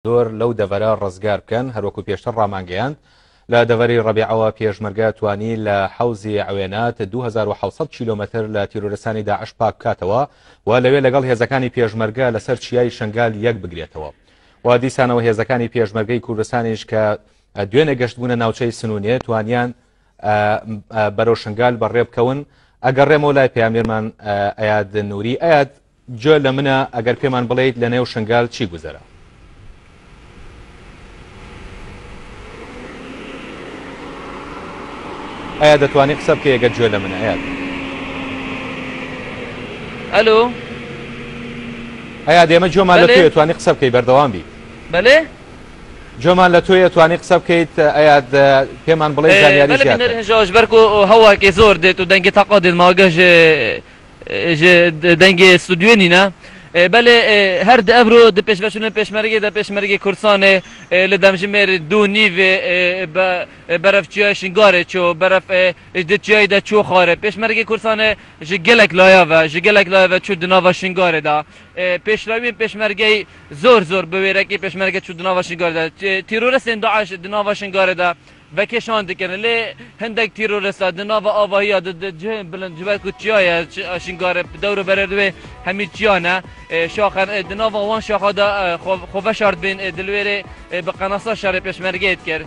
زۆر لەو دەڤەرە ڕزگار بکەن هەروەکو پێشتر ڕامانگەیاند لە دەڤەری ڕەبیعەوە پێشمەرگە توانی لە حەوزی عوێنات 2700 کیلۆمەتر لە تیرۆرەسانی داعش پاک بکاتەوە و لەوێ لەگەڵ هێزەکانی پێشمەرگە لەسەر چیای شنگال یەک بگرێتەوە و دیسانەوە هێزەکانی پێشمەرگەی کوردستانیش کە دوێنێ گەشتبوونە ناوچەی سنوونیە توانیان بەرەو شنگال بەڕێ بکەون ئەگەڕێمەوە لای پێامێرمان ئەیاد نووری ئەیاد جۆ لە منە ئەگەر پێمان بڵێیت لە نێو شنگال چی گوزەرە؟ ئایا دەتوانێت قسە بکەی ئەگەر گوێ لە منە ئەیاد؟ ئەلۆ ئەیاد ئێمە جۆمان لە توێ توانی قسە بکەی بەردەوام بی بەلێ جۆمان لە تۆیە توانی قسە بکەیت ئەیاد پێمان بڵێ زانیاری زیاتر بەرکو هەواکێ زۆر دێت و دەنگی تاقا دێت ماگەژ دەنگی ستودیۆنینە بله هر دابرو د پیشوشون پیشمرگی د پیشمرگی کورسانه ل دمجمر دو نیو برف چای شنگاره چو برف د چای د چو خاره پیشمرگی کورسانه جگلک لایا و جگلک لایا و چو دناوا شنگاره دا پیشروی پیشمرگی زور زور بویرکی پیشمرگی چو دناوا شنگاره دا تیرورست داعش دناوا شنگاره دا و کشان دکنه لی هندک تیرورستا دناوا آواهی د جه بلند جوال کوچیای شنگاره دورو بردوی همین چیانه شاخن دناوا وان شاخا دا خوبه شارد بین دلویره به قناصا شهر پیشمرگیت کرد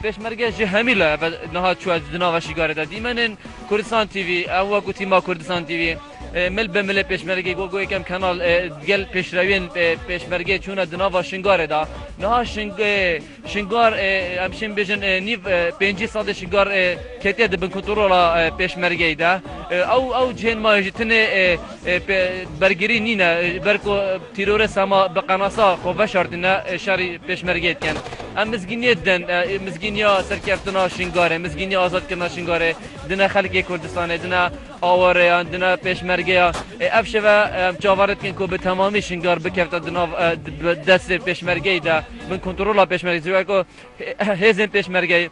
پیشمرگی جه همیلا و نها چو دناوا شنگاره دا دیمنن کردستان تیوی اوا کو تیما کردستان تیوی مل به مل پیشمرگی گو یکم کانال گل پیشروین پیشمرگی چونه دناوا شنگاره دا نها شنگار همشین بیشن نیو 5 سال شنگار کتیه دبن کنترل پیشمرگی دا او جن ما جتنه برگری نینا برکو تیرورس اما بقناصا خوبه شاردنا شاری پیشمرگیت کن ام مزگینیت دن مزگینیا سرکفتنا شنگاره مزگینیا آزاد کردن شنگاره دنا خلق کردستان دنا آواره دنا پیشمرگی افشه و جاورت کن کو به تمامی شنگار بکفت دنا دست پیشمرگی دا من کنترل پیشمرگی زیرا کو هزن پیشمرگی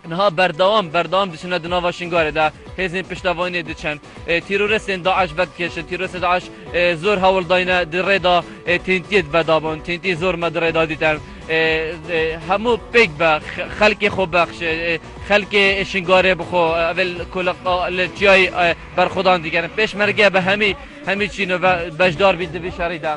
نها بردام دشنه دناوا شنگاره دا هزین پشتوانی دچن تیرورستن داعش بد کشن تیرورست داعش زور هول داینه دره دا تینتیت بدابون تینتی زور مدره دا دیتن همو پیک با خلق خوب بخش خلق شنگاره بخو اول کل لجای برخودان دیگرن پیشمرگی به همی چینو بجدار بید دوی شریده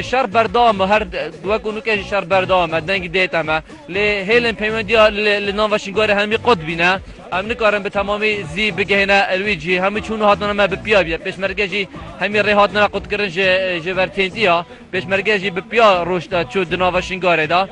شهر بردام هر وقتی که شهر بردام دنگ دیتامه ل هیلن پیمندیا ل نام شنگاره همی قطبینه هم نکارم به تمامی زی بگهنه الویجی همی چون هاتنا ما به پیا بیاد پیشمرگی همی ریحاتنا قط کردن جورتینتیا پیشمرگی به پیا روشتا چو دناوا شنگاره دا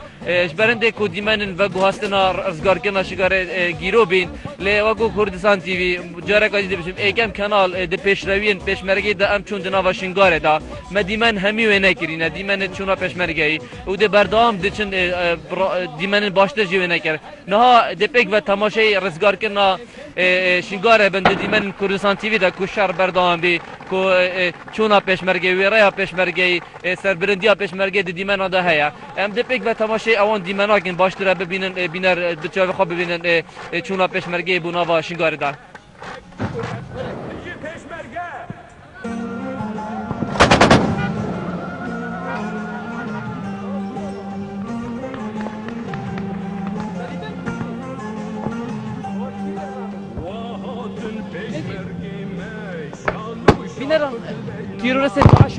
برنده کو دیمن و گوهستنا ازگار کنا شنگاره گیرو بین ل وقو کردستان تیوی جاره کاجی دبشم ایکم کانال د پیشروین پیشمرگی دا ام چون دناوا شنگاره دا مدیمن همی و نکرینه دیمن چونا پیشمرگی و د بردام دچن دیمن باشته جیو نکر نه د پیک و تماشای رزگار کنا شنگاره بند دیمن کردستان تیوی دا کو شهر بردام بی کو چونا پیشمرگی ویریا پیشمرگی سربرندیا پیشمرگی دیمن دا هيا ام د پیک و تماشای اوان دیمنا کن باشتره ببینن بینر دچاو خوب ببینن چونا پیشمرگی بوناوا شنگاره دا بینران تیرورست داعش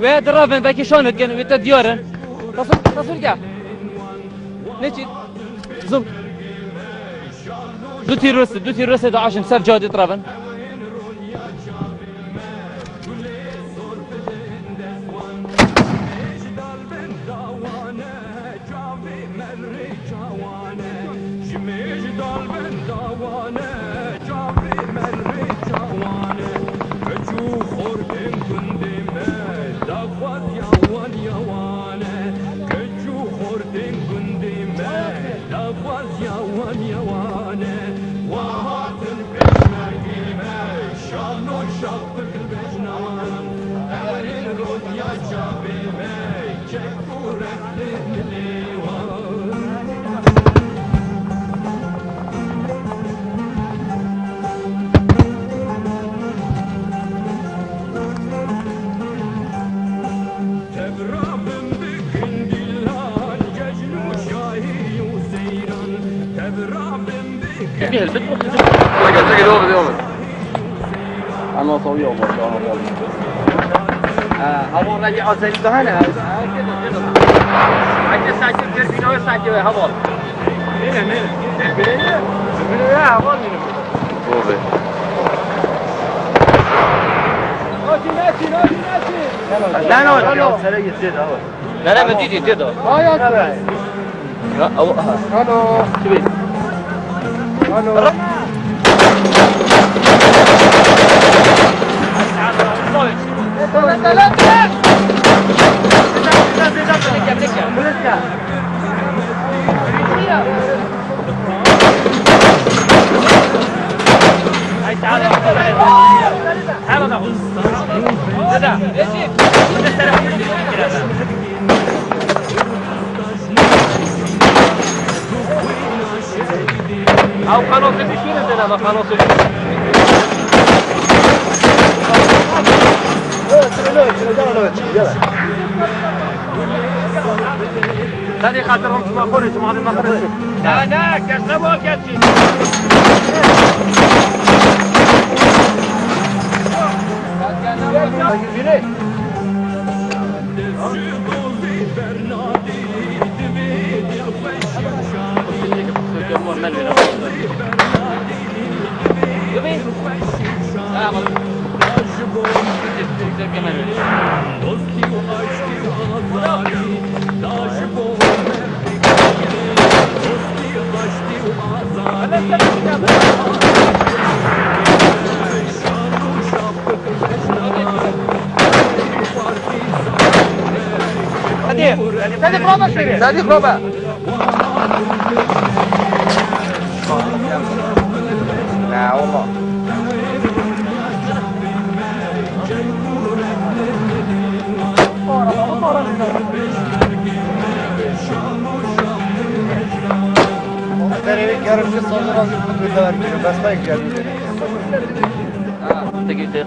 و درافن باکی شانت کن و تدیارن تصور کیا نچی زم دو تیرورست داعش سر جاده درافن فيه البيت تلاقي دوبه انا طويل والله هبول رجع زي دهنا عجز ساعه تربينه ساعه هبول هنا يا هبول دوبه لا ما تيجي تقدر لا اوقها الو شبيه الو او قناص بشير انت ما قناص ثاني خاطرهم ما خرج ما خرج لا كسبوا كاتشي صديق ربع لا والله يعرف قصة راسي كنت بدور بس ما يقدر دقيقة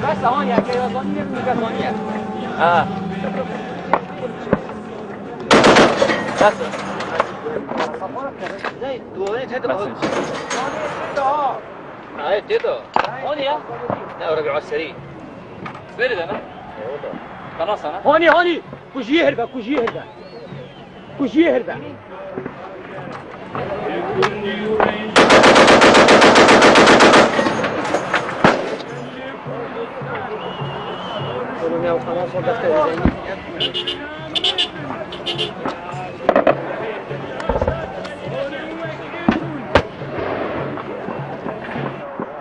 بس هون يا كي ظني من ظني بس زي دواني تهدى هاي تهدى هون يا لا ربيع السري برد انا خلاص انا هوني كوش يهرب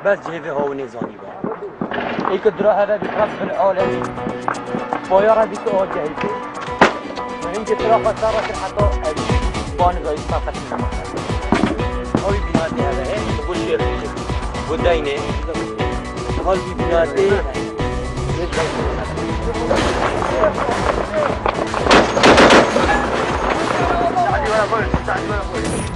بس جيبه هو نظامي بقى يقدر هذا بيترف في العالم بايرة بيتو جاهزة وعندي طرافة صارت حتى بان زي طاقة النمط هاي بناتي هذا هيك بقول لي وداينه هاي بناتي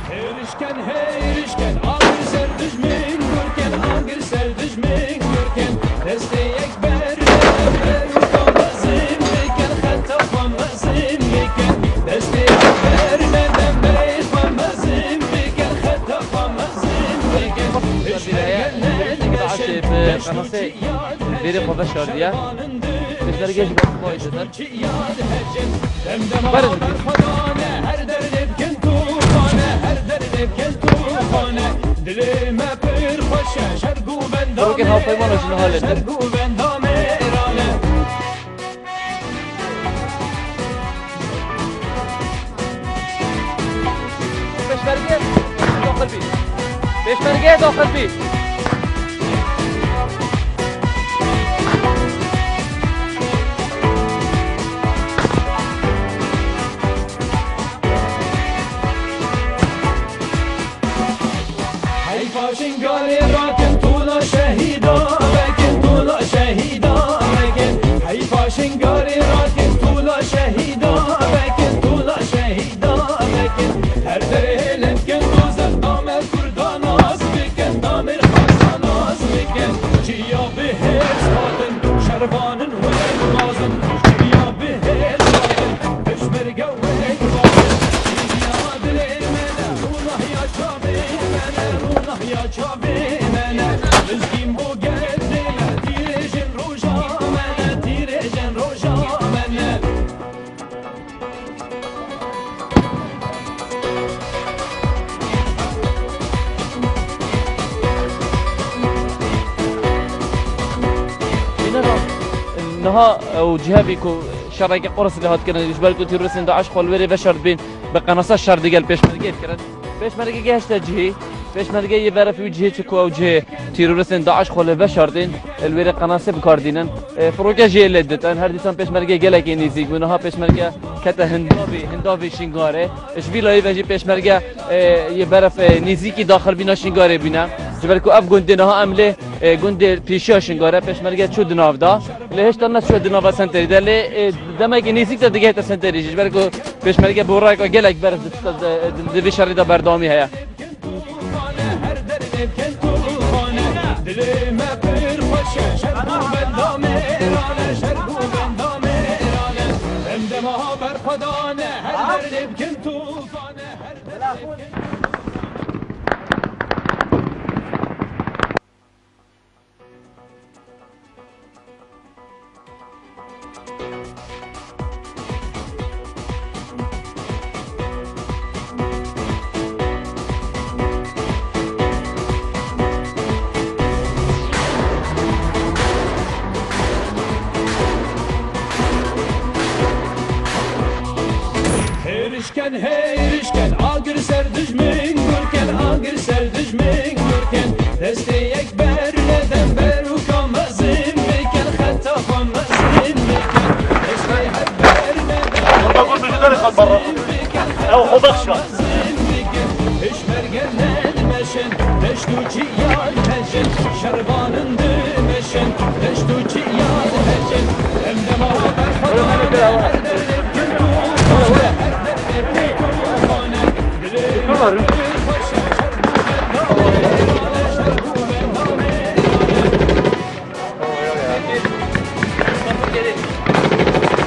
Herişken herişken ağır serdişmin görken ağır serdişmin görken desteğek ver utanmazım beken hatafamazım beken desteğek vermeden beyfamazım beken hatafamazım beken بيري خبا شاردية بيشتر جيش بس بايد دار برد بروكن هاو فايمان وشنو هالد بيشمرقه داخل بي شنقاري راكن طولا شهيدا لكن طولا شهيدا لكن حيفا شنقاري راكن طولا شهيدا لكن طولا شهيدا لكن هر درهلن كن دوزر دامر كرداناز بكن دامر خاصاناز بكن چيا بهر ساتن شربانن وين غازن چيا بهر ساتن بشمرقه وين غازن نها وجهابي كو شرعي قرص اللي هاد كنا جبال كو تيروريستين داعش خالوري بشر بين بقناصة شر ديال بيشمركي كرن بيشمركي هشتا جهي بيشمركي يبرا في وجهي تكو وجه تيروريستين داعش خالوري بشر دين الوير قناصة بكاردينن فروكا جي لدت ان هر ديسان بيشمركي جلكي نيزيك ونها بيشمركي كتا هندافي شينغاري اش بيلاي بيجي بيشمركي يبرا في نيزيكي داخل بينا شينغاري بينا جبال كو اف گوندنها امله گوند پیشا شنگاره پشمرگه چود ناو دا لهش تنها چود ناو سنتری دلی دما که نیزیک تا دیگه تا سنتری جبر کو پشمرگه بورا کو گلک بر دی شری دا بردامی هيا Herişken agır ser düşmün gürken agır ser düşmün gürken desteyek berleden berukamazım mekan hattafamazım mekan desteyek berleden بقول بجداري خد برا او خدك شوي peşmergen edmeşen deştuçi yad heşen şerbanın demeşen deştuçi yad heşen hem de mahaber falan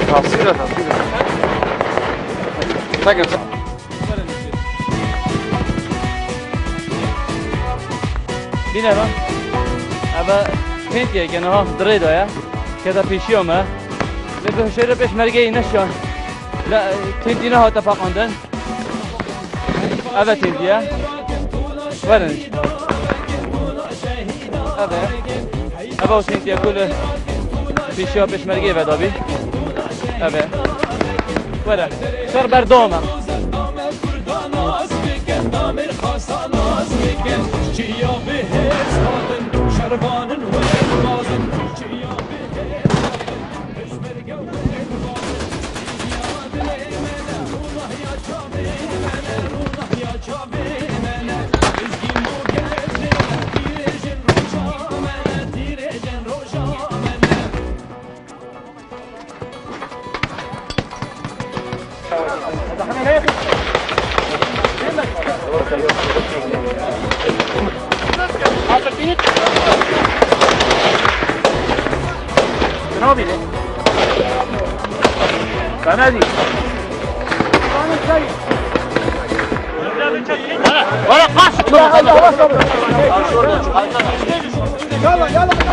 تفصيلة ساكن بينا بان ابا فينتيا كانها دريدا يا كذا في شيومه لبه شيره بيشمركي نشان لا تنتينا ها اتفاقندن ابا تنتيا ورن ابا تنتيا كل في شيو بيشمركي بدابي ابا ورن شر بردومه Namir Hasan Azmiken Çiya bir hesabın Şervanın vermazın Çiya bir hesabın Peşmerge vermazın Yad leymene Rulah ya çabeymene Rulah ya çabeymene Üzgün bu gezine Direcen roşamene Direcen roşamene جنابي كندي ولا قاش يلا يلا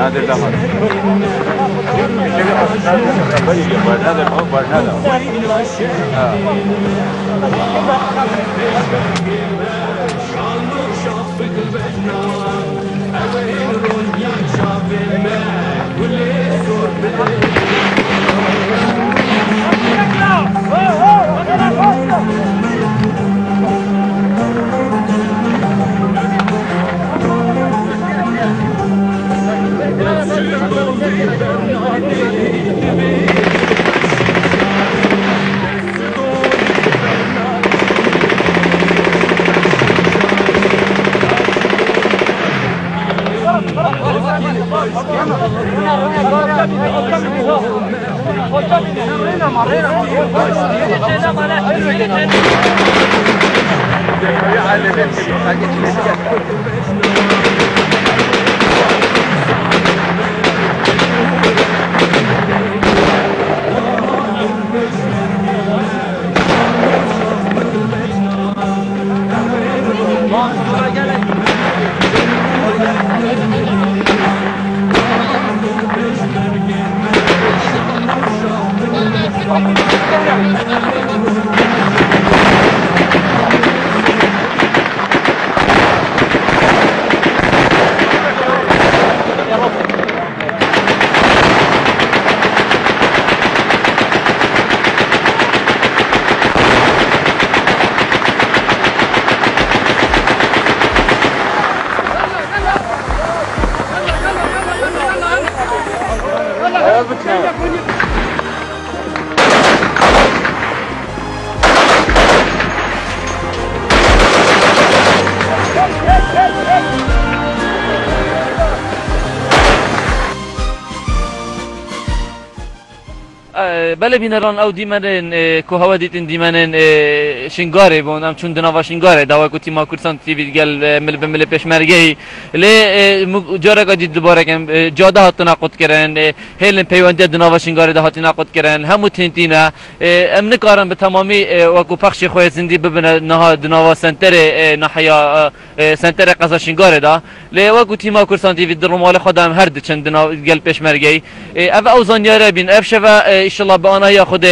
نادر دمر بله بینران او دیمنن که هوا دیتن دیمنن شنگاره بون ام چون دنوا شنگاره داوای کو تیما کورسان تیوی گل مل به مل پیشمرگی لی جاره کا جد دوباره کم جاده هات نقد کردن هلن پیوند دنوا شنگاره ده هات نقد کردن همو تنتینا ام نکارن به تمامی و کو پخش خو زندی ببن نه دنوا سنتر نحیا سنتر قزا شنگاره ده لی و کو تیما کورسان تیوی درمال خودم هر چند دنا گل پیشمرگی اف اوزان یاره بین اف شوا ان شاء الله بانا یاخد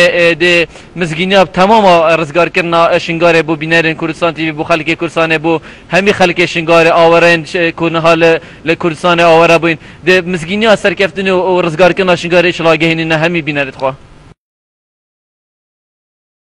د مزگینیاب تمام رزگار کردن شنگاره بو بینرین کردستان تیوی بو خلک کردستان بو همی خلک شنگاره آورن کنه حال لکردستان آوره بین د مزگینیا سرکفتن و رزگار کردن شنگاره ان شاء الله گهینی نه همی بینرت خو